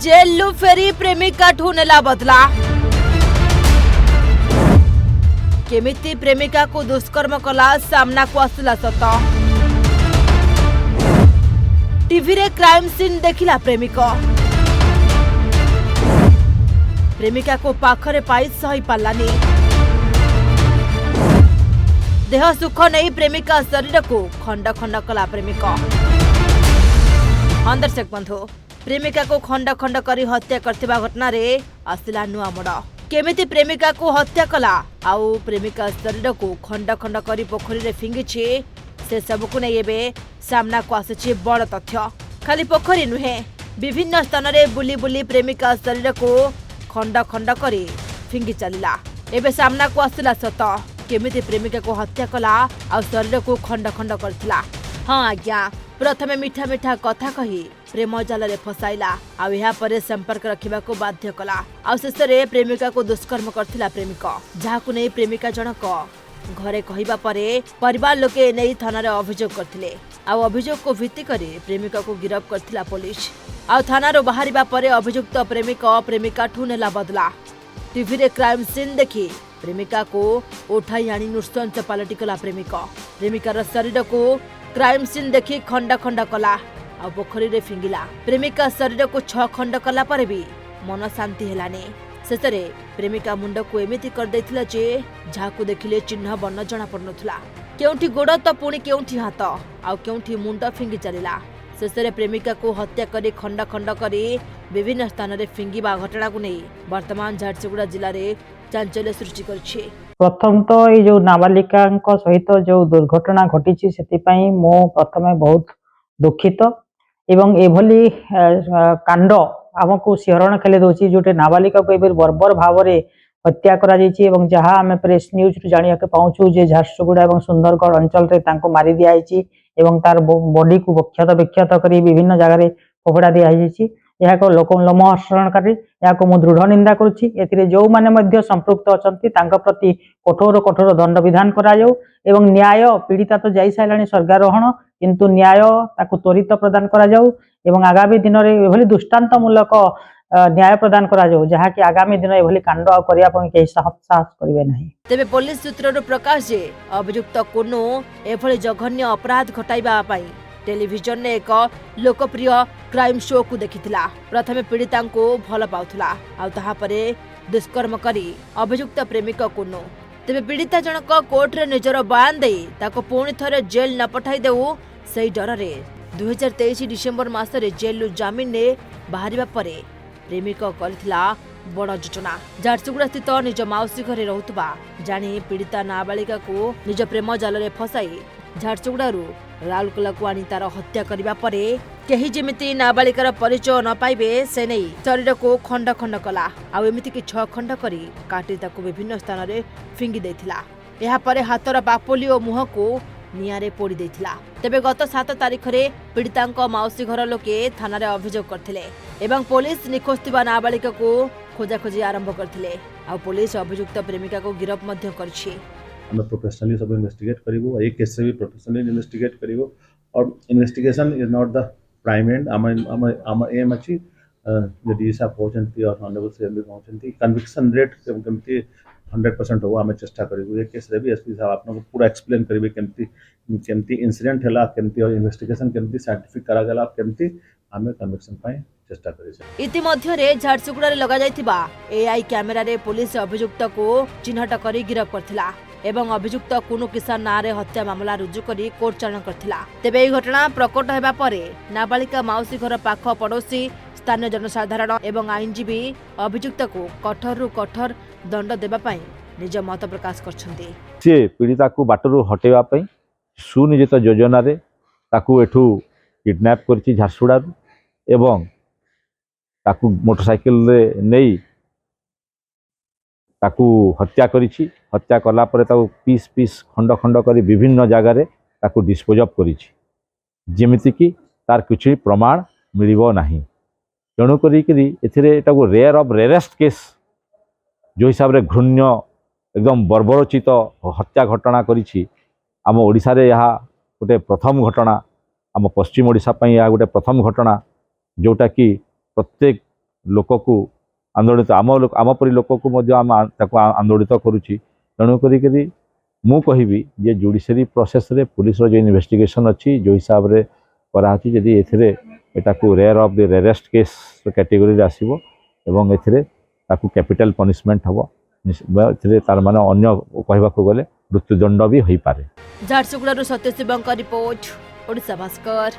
जेलु फेरी प्रेमिका ठू नेला बदला केमिति प्रेमिका को दुष्कर्म कला सामना को आसला सत टीवी रे क्राइम सीन देखिला प्रेमिका को पाखरे पाई सही पालानी देह सुख नहीं प्रेमिका शरीर को खंड खंड कला प्रेमिक दर्शक बंधु प्रेमिका को खंड खंड करी हत्या करथिबा घटना रे आसिला नुआ मोड़ केमिति प्रेमिका को हत्या कला आउ प्रेमिका शरीर को खंड खंड करी पोखरी रे फिंगिछि से सबको नहीं एबे सामना को आसिछि बड़ तथ्य खाली पोखरी नुहे विभिन्न स्थान रे बुली बुली प्रेमिका शरीर को खंड खंड करी फिंगी चलिला एबे सामना को आसिला सत केमिति प्रेमिका को हत्या कला आ शरीर को खंड खंड करथिला। हाँ आज्ञा प्रथमे मीठा मीठा कथा कही प्रेम जाल रे फसाइला आ एहा परे संपर्क रखिबा को बाध्य कला आ शेष रे प्रेमिका को दुष्कर्म करथिला प्रेमिक जाहाकु नै प्रेमिका जनक घरे कहिबा परे परिवार लोके नै थाना रे अभियोग करथिले आ अभियोग को भित्ति करी प्रेमिका को गिरफ्त करथिला पुलिस आ थाना रो बाहरिबा परे अभियुक्त प्रेमिक प्रेमिका ठू नेला बदला टीवी रे क्राइम सीन देखी प्रेमिका को उठाई आनी नृशंस पलटि कला प्रेमिकार शरीर को क्राइम सीन देखी खंड खंड कला आ पोखरी रे फिंगिला प्रेमिका शरीर को 6 खंड कला पर भी मन शांति हेलानी शेष रे प्रेमिका मुंड को एमिति कर देथिला जे जाहाकु देखिले चिन्ह बन्न जणा पड़नथुला केउठी गोड़ तो पुणी केउठी हाथ आ केउठी मुंड फिंगी चलिला शेष रे प्रेमिका को हत्या करी खंड खंड करी विभिन्न स्थान रे फिंगिबा घटना को नहीं वर्तमान झारसुगुड़ा जिले में चांचल्य सृष्टि करछि। प्रथम तो ये जो नाबालिका सहित जो दुर्घटना घटी से मो प्रथमे बहुत दुखित एवं एभली कांड आमको सिहरण खेले दौची जोटे नाबालिका को बर्बर भाव में हत्या करा जायछि एवं जहाँ आम प्रेस न्यूज रु जानिया के पाउछु जे झारसुगुड़ा एवं सुंदरगढ़ अंचल रे तांको मारी दिया जायछि एवं तार बॉडी को विक्षत करी विभिन्न जगह रे फोपड़ा दिया जायछि यह लोक लोमहर्षणकारी या मु दृढ़ निंदा करुच्ची एथिरे जो माने मध्य संपृक्त अछंती तांका प्रति कठोर कठोर दंड विधान करा जाऊ एवं न्याय पीड़िता तो जाई साइलानी स्वर्गारोहण किंतु न्याय ताकु त्वरित प्रदान करा जाऊ एवं आगामी दिन रे एभली दृष्टांतमूलक न्याय प्रदान करा जाऊ जहा कि आगामी दिन एभली कांड करिया पई केही साहस करिवे नाही। तेबे पुलिस सूत्ररु प्रकाश जे अभियुक्त कोनो एभली जघन्य अपराध घटाइबा पई टेलीविजन ने एक लोकप्रिय क्राइम शो को देखिथिला प्रथमे पीड़िता को भल पाउथला आ ताहा परे दुष्कर्म करी अभियुक्त प्रेमिक कोनो तेबे पीड़िता जनक कोर्ट रे निजर बयान दे ताको पुणी थरे जेल न पठाई देउ सही डर रे 2023 डिसेंबर मास रे जेल जामिन ने बाहरिबा परे प्रेमिक करथिला बड़ योजना झारसुगुड़ा स्थित निज माउसी घरे रहुतबा जानी पीड़िता नाबालिका को निज प्रेम जाल रे फसाई झारसुगुड़ारू राउरकेला को आनी तार हत्या करबा परे केही जेमिति नाबालिकार परिचय न पाइबे से नहीं शरीर को खंड खंड कला आ एमिति कि 6 खंड करी काटी ताको विभिन्न स्थान रे फिंगी देथिला एहा परे हाथर बापोली और मुह को निया रे पोड़ी देथिला तेबे गत 7 तारिख रे पीड़ितांक माउसी घर लोके थाना रे अभियोग करथिले एवं पुलिस निखोजतिबा नाबालिका को खोजाखोजी आरंभ करथिले आ पुलिस अभियुक्त प्रेमिका को गिरफ्त मध्य करछि। हमें प्रोफेशनली सब इन्वेस्टिगेट करिवो एक केस से भी प्रोफेशनली इन्वेस्टिगेट करिवो और investigation is not the prime and आम एम अछि यदि सा पहुंचंती और ऑनरेबल सीएम भी पहुंचंती कन्विक्शन रेट केमती 100% हो आम चेष्टा करिवो एक केस रे भी एसपी साहब आपन को पूरा एक्सप्लेन करिवे केमती इंसिडेंट हला केमती और इन्वेस्टिगेशन केमती साइंटिफिक करा गला केमती आम कन्विक्शन पाए चेष्टा करिसे। इतिमध्य रे झारसुगुड़ा रे लगा जायतिबा एआई कैमेरा रे पुलिस अभियुक्त को चिन्हट करी गिरफ्त करथिला एवं अभियुक्त कुनु किसान नारे हत्या मामला रुजु करी कोर्ट चालान करथिला तेबे एही घटना प्रकट हेबा परे नाबालिका माउसी घर पाख पड़ोसी स्थानीय जनसाधारण एवं आईनजीवी अभियुक्त को कठोर रु कठोर दंड देबा पई निज मत प्रकाश करछन्ती से पीड़िता को बाटरू हटेबा पई सुनियोजित योजना रे ताकू एठू किडनैप करछि झारसुगुड़ा एवं ताकू मोटरसाइकिल रे नेई ताकू हत्या करिछि हत्या कला परे ताकू पीस पीस खंड खंड करी विभिन्न जगह रे ताकू डिस्पोज अफ करिछि जेमिति कि तार किछि प्रमाण मिलिबो नाही तेणु करी एथिरे ताकू रेयर ऑफ रेयरेस्ट केस जो हिसाब रे घृण्य एकदम बर्बरोचित हत्या घटना करिछि आम ओडिसा रे यहा गोटे प्रथम घटना आम पश्चिम ओडिसा पई यहा गोटे प्रथम घटना जोटा कि प्रत्येक लोक को आंदोलित आम परी लोक को आंदोलित करुच्ची तेणु करी मु कहबी जे जुडिशियरी प्रोसेस रे पुलिस रो जो इन्वेस्टिगेशन अच्छी जो हिसाब से कराची जदि एटा को rare of the rarest case category रे आसीबो एवं एथिरे ताकू कैपिटल पनिशमेंट हबो एथिरे तार माने अन्य कहबाको गले मृत्युदंड भी होई पारे। झारसुगुड़ारू सत्य शिवଙ୍କ रिपोर्ट ओडिशा भास्कर।